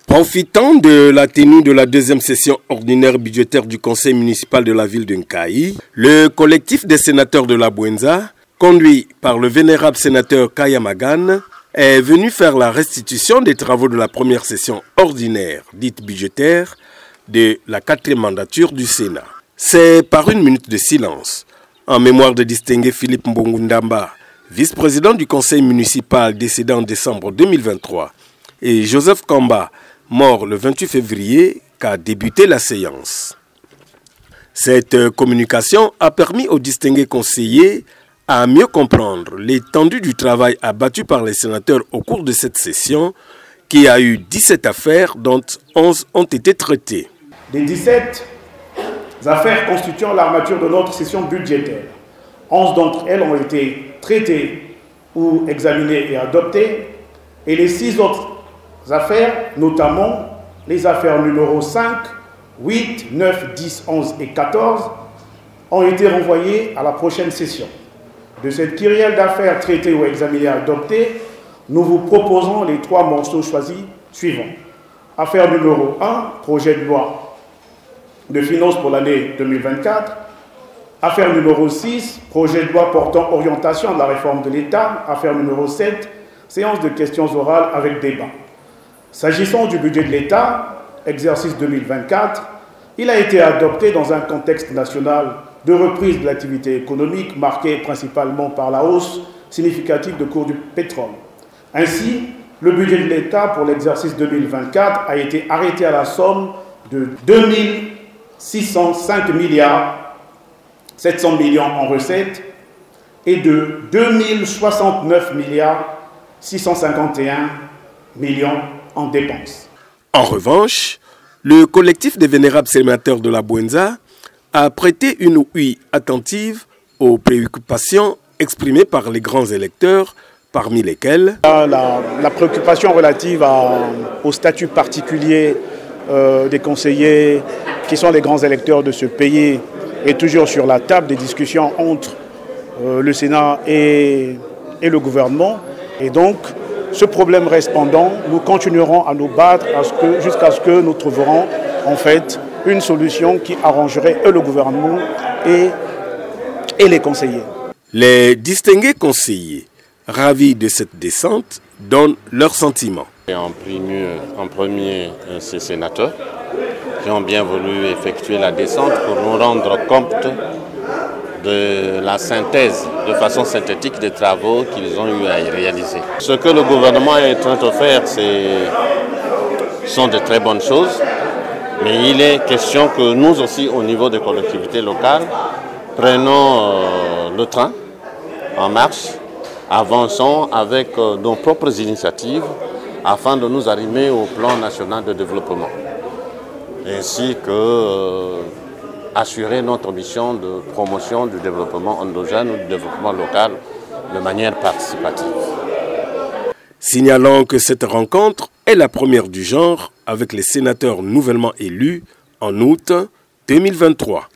Profitant de la tenue de la deuxième session ordinaire budgétaire du conseil municipal de la ville de Nkayi, le collectif des sénateurs de la Bwenza, conduit par le vénérable sénateur Kaya Magane, est venu faire la restitution des travaux de la première session ordinaire, dite budgétaire, de la 4e mandature du Sénat. C'est par une minute de silence, en mémoire de distingué Philippe Mbongundamba, vice-président du conseil municipal décédé en décembre 2023, et Joseph Kamba, mort le 28 février, qu'a débuté la séance. Cette communication a permis aux distingués conseillers à mieux comprendre l'étendue du travail abattu par les sénateurs au cours de cette session, qui a eu 17 affaires dont 11 ont été traitées. Des 17 affaires constituant l'armature de notre session budgétaire, 11 d'entre elles ont été traitées ou examinées et adoptées, et les 6 autres affaires, notamment les affaires numéro 5, 8, 9, 10, 11 et 14, ont été renvoyées à la prochaine session. De cette kyrielle d'affaires traitées ou examinées et adoptées, nous vous proposons les 3 morceaux choisis suivants. Affaire numéro 1, projet de loi de finances pour l'année 2024. Affaire numéro 6, projet de loi portant orientation de la réforme de l'État. Affaire numéro 7, séance de questions orales avec débat. S'agissant du budget de l'État, exercice 2024, il a été adopté dans un contexte national de reprise de l'activité économique marquée principalement par la hausse significative du cours du pétrole. Ainsi, le budget de l'État pour l'exercice 2024 a été arrêté à la somme de 2605 milliards 700 millions en recettes et de 2069 milliards 651 millions en dépenses. En revanche, le collectif des vénérables sénateurs de la Bwenza a prêté une ouïe attentive aux préoccupations exprimées par les grands électeurs, parmi lesquels la préoccupation relative au statut particulier des conseillers qui sont les grands électeurs de ce pays est toujours sur la table des discussions entre le Sénat et le gouvernement. Et donc, ce problème reste pendant. Nous continuerons à nous battre jusqu'à ce que nous trouverons en fait une solution qui arrangerait le gouvernement et les conseillers. Les distingués conseillers, ravis de cette descente, donnent leurs sentiments. En premier, ces sénateurs qui ont bien voulu effectuer la descente pour nous rendre compte de la synthèse, de façon synthétique, des travaux qu'ils ont eu à réaliser. Ce que le gouvernement est en train de faire, sont de très bonnes choses, mais il est question que nous aussi, au niveau des collectivités locales, prenons le train en marche, avançons avec nos propres initiatives afin de nous arrimer au plan national de développement, ainsi que assurer notre mission de promotion du développement endogène ou du développement local de manière participative. Signalant que cette rencontre est la première du genre avec les sénateurs nouvellement élus en août 2023.